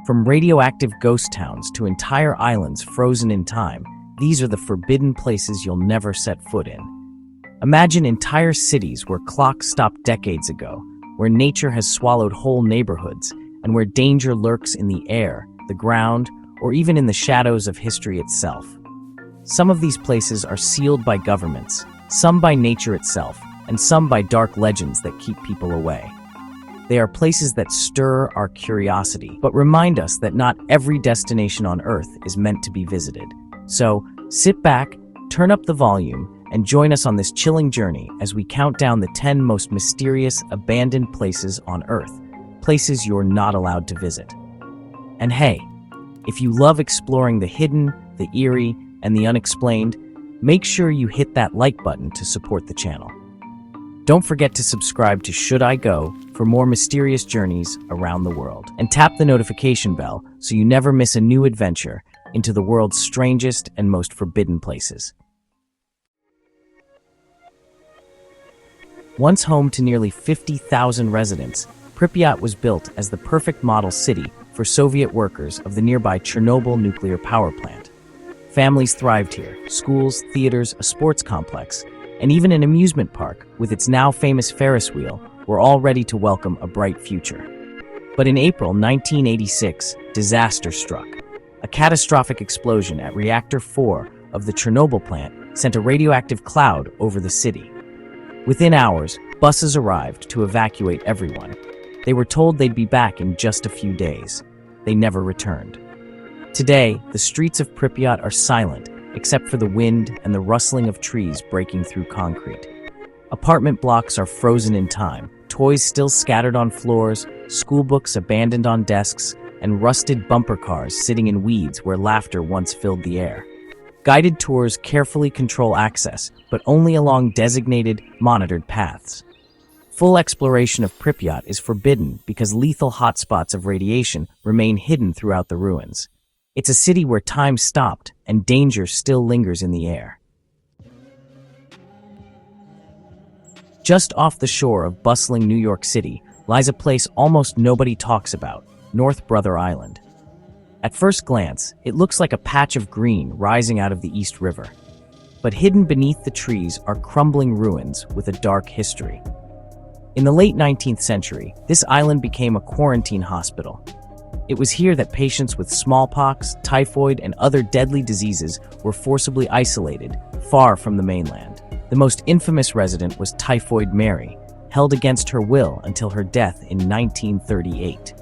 From radioactive ghost towns to entire islands frozen in time, these are the forbidden places you'll never set foot in. Imagine entire cities where clocks stopped decades ago, where nature has swallowed whole neighborhoods, and where danger lurks in the air, the ground, or even in the shadows of history itself. Some of these places are sealed by governments, some by nature itself, and some by dark legends that keep people away. They are places that stir our curiosity, but remind us that not every destination on Earth is meant to be visited. So, sit back, turn up the volume, and join us on this chilling journey as we count down the 10 most mysterious, abandoned places on Earth, places you're not allowed to visit. And hey, if you love exploring the hidden, the eerie, and the unexplained, make sure you hit that like button to support the channel. Don't forget to subscribe to Should I Go for more mysterious journeys around the world. And tap the notification bell so you never miss a new adventure into the world's strangest and most forbidden places. Once home to nearly 50,000 residents, Pripyat was built as the perfect model city for Soviet workers of the nearby Chernobyl nuclear power plant. Families thrived here: schools, theaters, a sports complex, and even an amusement park with its now famous Ferris wheel were all ready to welcome a bright future. But in April 1986, disaster struck. A catastrophic explosion at Reactor 4 of the Chernobyl plant sent a radioactive cloud over the city. Within hours, buses arrived to evacuate everyone. They were told they'd be back in just a few days. They never returned. Today, the streets of Pripyat are silent, except for the wind and the rustling of trees breaking through concrete. Apartment blocks are frozen in time, toys still scattered on floors, school books abandoned on desks, and rusted bumper cars sitting in weeds where laughter once filled the air. Guided tours carefully control access, but only along designated, monitored paths. Full exploration of Pripyat is forbidden because lethal hotspots of radiation remain hidden throughout the ruins. It's a city where time stopped and danger still lingers in the air. Just off the shore of bustling New York City lies a place almost nobody talks about, North Brother Island. At first glance, it looks like a patch of green rising out of the East River. But hidden beneath the trees are crumbling ruins with a dark history. In the late 19th century, this island became a quarantine hospital. It was here that patients with smallpox, typhoid, and other deadly diseases were forcibly isolated, far from the mainland. The most infamous resident was Typhoid Mary, held against her will until her death in 1938.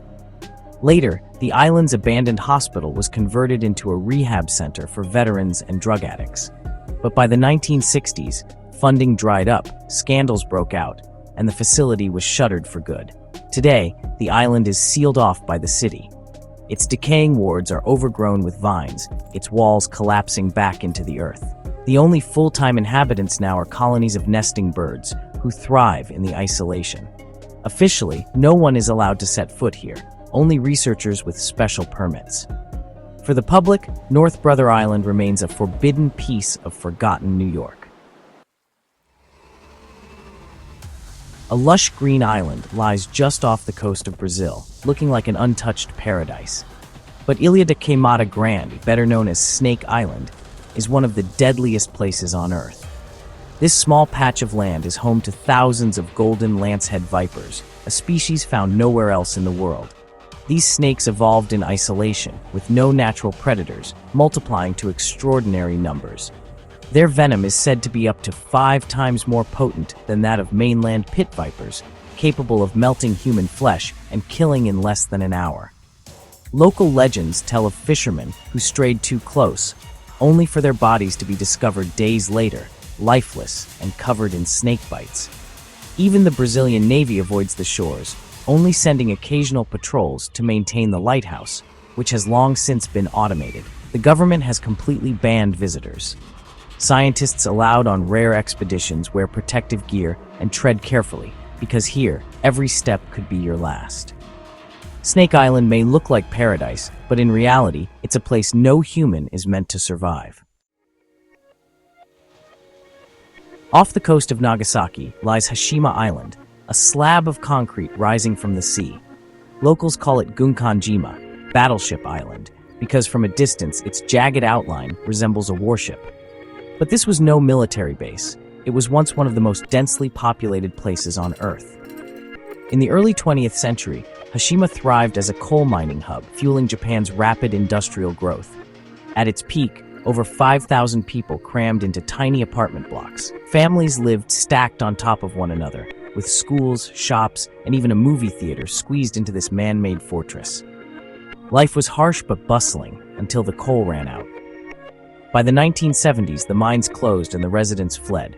Later, the island's abandoned hospital was converted into a rehab center for veterans and drug addicts. But by the 1960s, funding dried up, scandals broke out, and the facility was shuttered for good. Today, the island is sealed off by the city. Its decaying wards are overgrown with vines, its walls collapsing back into the earth. The only full-time inhabitants now are colonies of nesting birds, who thrive in the isolation. Officially, no one is allowed to set foot here, only researchers with special permits. For the public, North Brother Island remains a forbidden piece of forgotten New York. A lush green island lies just off the coast of Brazil, looking like an untouched paradise. But Ilha de Queimada Grande, better known as Snake Island, is one of the deadliest places on Earth. This small patch of land is home to thousands of golden lancehead vipers, a species found nowhere else in the world. These snakes evolved in isolation, with no natural predators, multiplying to extraordinary numbers. Their venom is said to be up to 5 times more potent than that of mainland pit vipers, capable of melting human flesh and killing in less than an hour. Local legends tell of fishermen who strayed too close, only for their bodies to be discovered days later, lifeless and covered in snake bites. Even the Brazilian Navy avoids the shores, only sending occasional patrols to maintain the lighthouse, which has long since been automated. The government has completely banned visitors. Scientists allowed on rare expeditions wear protective gear and tread carefully, because here, every step could be your last. Snake Island may look like paradise, but in reality, it's a place no human is meant to survive. Off the coast of Nagasaki lies Hashima Island, a slab of concrete rising from the sea. Locals call it Gunkanjima, Battleship Island, because from a distance its jagged outline resembles a warship. But this was no military base. It was once one of the most densely populated places on Earth. In the early 20th century, Hashima thrived as a coal mining hub, fueling Japan's rapid industrial growth. At its peak, over 5,000 people crammed into tiny apartment blocks. Families lived stacked on top of one another, with schools, shops, and even a movie theater squeezed into this man-made fortress. Life was harsh but bustling until the coal ran out. By the 1970s, the mines closed and the residents fled.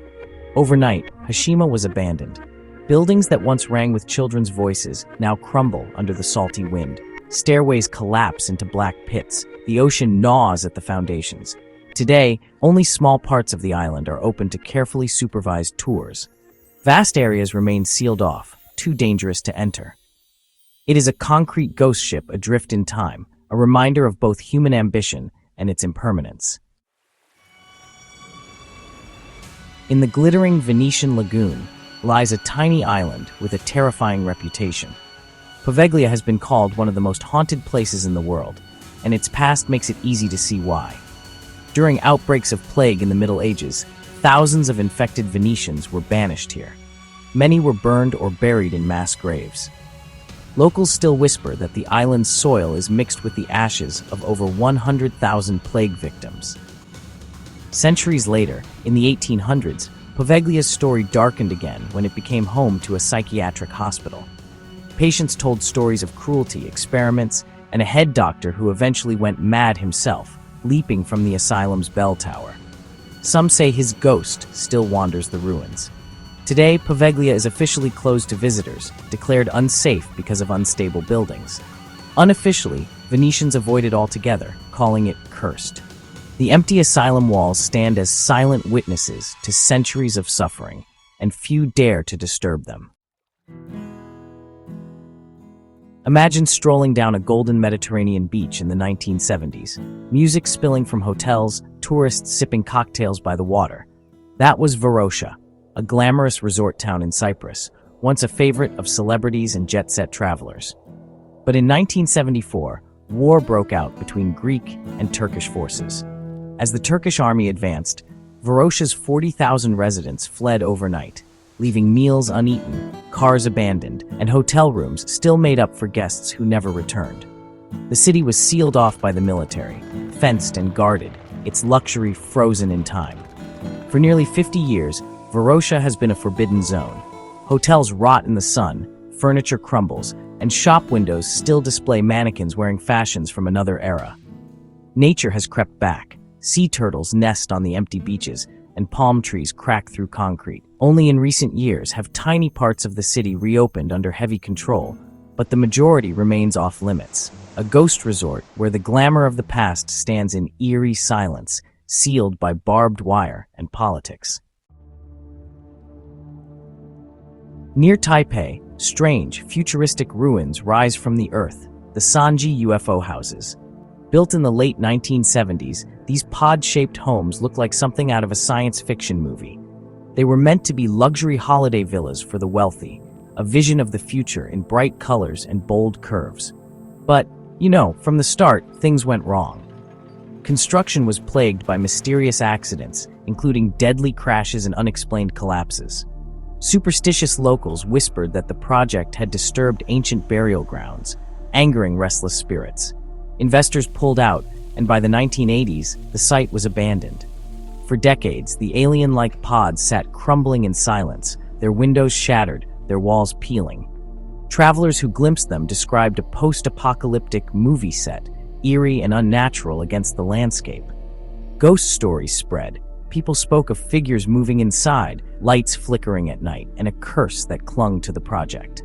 Overnight, Hashima was abandoned. Buildings that once rang with children's voices now crumble under the salty wind. Stairways collapse into black pits. The ocean gnaws at the foundations. Today, only small parts of the island are open to carefully supervised tours. Vast areas remain sealed off, too dangerous to enter. It is a concrete ghost ship adrift in time, a reminder of both human ambition and its impermanence. In the glittering Venetian lagoon lies a tiny island with a terrifying reputation. Poveglia has been called one of the most haunted places in the world, and its past makes it easy to see why. During outbreaks of plague in the Middle Ages, thousands of infected Venetians were banished here. Many were burned or buried in mass graves. Locals still whisper that the island's soil is mixed with the ashes of over 100,000 plague victims. Centuries later, in the 1800s, Poveglia's story darkened again when it became home to a psychiatric hospital. Patients told stories of cruelty, experiments, and a head doctor who eventually went mad himself, leaping from the asylum's bell tower. Some say his ghost still wanders the ruins. Today, Poveglia is officially closed to visitors, declared unsafe because of unstable buildings. Unofficially, Venetians avoid it altogether, calling it cursed. The empty asylum walls stand as silent witnesses to centuries of suffering, and few dare to disturb them. Imagine strolling down a golden Mediterranean beach in the 1970s, music spilling from hotels, tourists sipping cocktails by the water. That was Varosha, a glamorous resort town in Cyprus, once a favorite of celebrities and jet-set travelers. But in 1974, war broke out between Greek and Turkish forces. As the Turkish army advanced, Varosha's 40,000 residents fled overnight, leaving meals uneaten, cars abandoned, and hotel rooms still made up for guests who never returned. The city was sealed off by the military, fenced and guarded, its luxury frozen in time. For nearly 50 years, Varosha has been a forbidden zone. Hotels rot in the sun, furniture crumbles, and shop windows still display mannequins wearing fashions from another era. Nature has crept back. Sea turtles nest on the empty beaches, and palm trees crack through concrete. Only in recent years have tiny parts of the city reopened under heavy control, but the majority remains off-limits. A ghost resort where the glamour of the past stands in eerie silence, sealed by barbed wire and politics. Near Taipei, strange, futuristic ruins rise from the earth, the Sanzhi UFO houses. Built in the late 1970s, these pod-shaped homes look like something out of a science fiction movie. They were meant to be luxury holiday villas for the wealthy, a vision of the future in bright colors and bold curves. But, from the start, things went wrong. Construction was plagued by mysterious accidents, including deadly crashes and unexplained collapses. Superstitious locals whispered that the project had disturbed ancient burial grounds, angering restless spirits. Investors pulled out, and by the 1980s, the site was abandoned. For decades, the alien-like pods sat crumbling in silence, their windows shattered, their walls peeling. Travelers who glimpsed them described a post-apocalyptic movie set, eerie and unnatural against the landscape. Ghost stories spread. People spoke of figures moving inside, lights flickering at night, and a curse that clung to the project.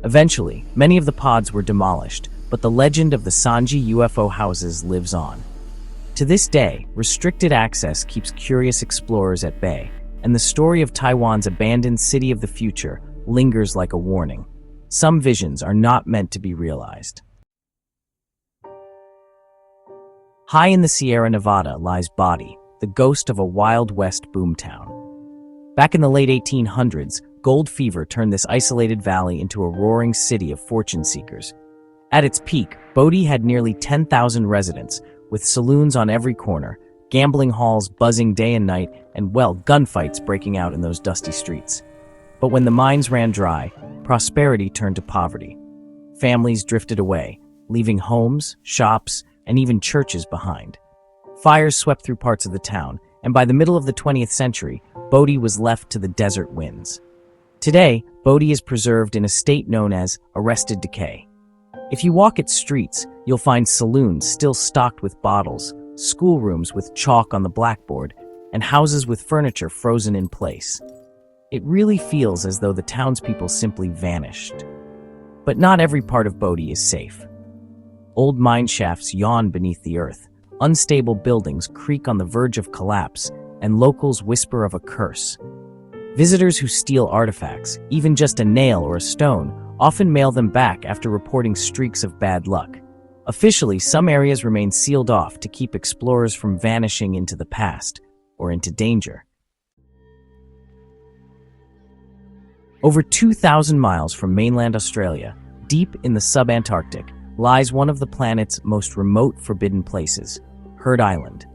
Eventually, many of the pods were demolished, but the legend of the Sanzhi UFO houses lives on. To this day, restricted access keeps curious explorers at bay, and the story of Taiwan's abandoned city of the future lingers like a warning. Some visions are not meant to be realized. High in the Sierra Nevada lies Bodie, the ghost of a Wild West boomtown. Back in the late 1800s, gold fever turned this isolated valley into a roaring city of fortune seekers. At its peak, Bodie had nearly 10,000 residents, with saloons on every corner, gambling halls buzzing day and night, and, well, gunfights breaking out in those dusty streets. But when the mines ran dry, prosperity turned to poverty. Families drifted away, leaving homes, shops, and even churches behind. Fires swept through parts of the town, and by the middle of the 20th century, Bodie was left to the desert winds. Today, Bodie is preserved in a state known as arrested decay. If you walk its streets, you'll find saloons still stocked with bottles, schoolrooms with chalk on the blackboard, and houses with furniture frozen in place. It really feels as though the townspeople simply vanished. But not every part of Bodie is safe. Old mine shafts yawn beneath the earth, unstable buildings creak on the verge of collapse, and locals whisper of a curse. Visitors who steal artifacts, even just a nail or a stone, often mail them back after reporting streaks of bad luck. Officially, some areas remain sealed off to keep explorers from vanishing into the past or into danger. Over 2,000 miles from mainland Australia, deep in the sub-Antarctic, lies one of the planet's most remote forbidden places, Heard Island.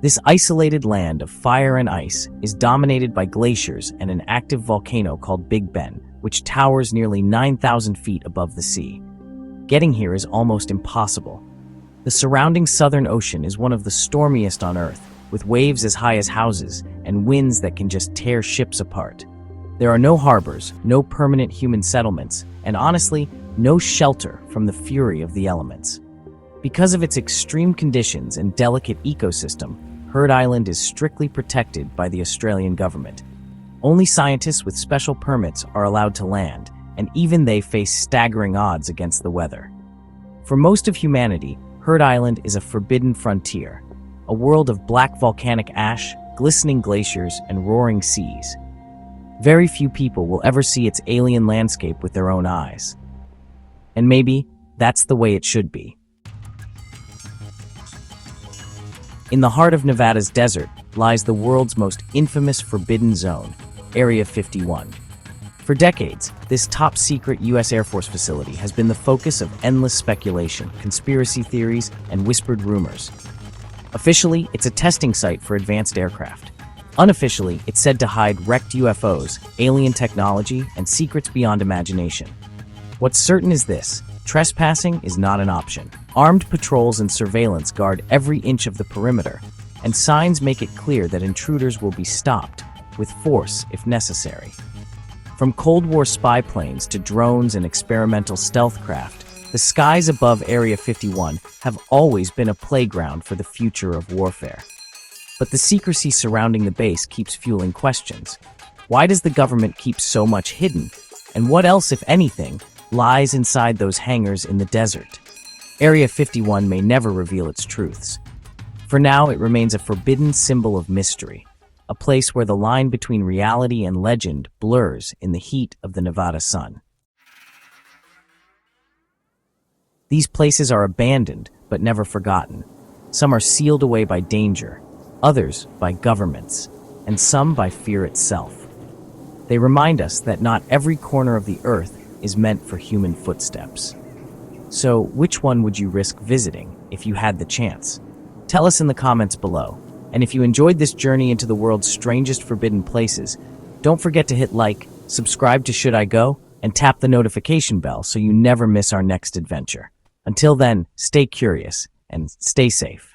This isolated land of fire and ice is dominated by glaciers and an active volcano called Big Ben, which towers nearly 9,000 feet above the sea. Getting here is almost impossible. The surrounding Southern Ocean is one of the stormiest on Earth, with waves as high as houses and winds that can just tear ships apart. There are no harbors, no permanent human settlements, and honestly, no shelter from the fury of the elements. Because of its extreme conditions and delicate ecosystem, Heard Island is strictly protected by the Australian government. Only scientists with special permits are allowed to land, and even they face staggering odds against the weather. For most of humanity, Heard Island is a forbidden frontier, a world of black volcanic ash, glistening glaciers, and roaring seas. Very few people will ever see its alien landscape with their own eyes. And maybe that's the way it should be. In the heart of Nevada's desert lies the world's most infamous forbidden zone, Area 51. For decades, this top-secret U.S. Air Force facility has been the focus of endless speculation, conspiracy theories, and whispered rumors. Officially, it's a testing site for advanced aircraft. Unofficially, it's said to hide wrecked UFOs, alien technology, and secrets beyond imagination. What's certain is this: trespassing is not an option. Armed patrols and surveillance guard every inch of the perimeter, and signs make it clear that intruders will be stopped, with force if necessary. From Cold War spy planes to drones and experimental stealth craft, the skies above Area 51 have always been a playground for the future of warfare. But the secrecy surrounding the base keeps fueling questions. Why does the government keep so much hidden? And what else, if anything, lies inside those hangars in the desert? Area 51 may never reveal its truths. For now, it remains a forbidden symbol of mystery, a place where the line between reality and legend blurs in the heat of the Nevada sun. These places are abandoned, but never forgotten. Some are sealed away by danger, others by governments, and some by fear itself. They remind us that not every corner of the earth is meant for human footsteps. So, which one would you risk visiting if you had the chance? Tell us in the comments below. And if you enjoyed this journey into the world's strangest forbidden places, don't forget to hit like, subscribe to Should I Go, and tap the notification bell so you never miss our next adventure. Until then, stay curious and stay safe.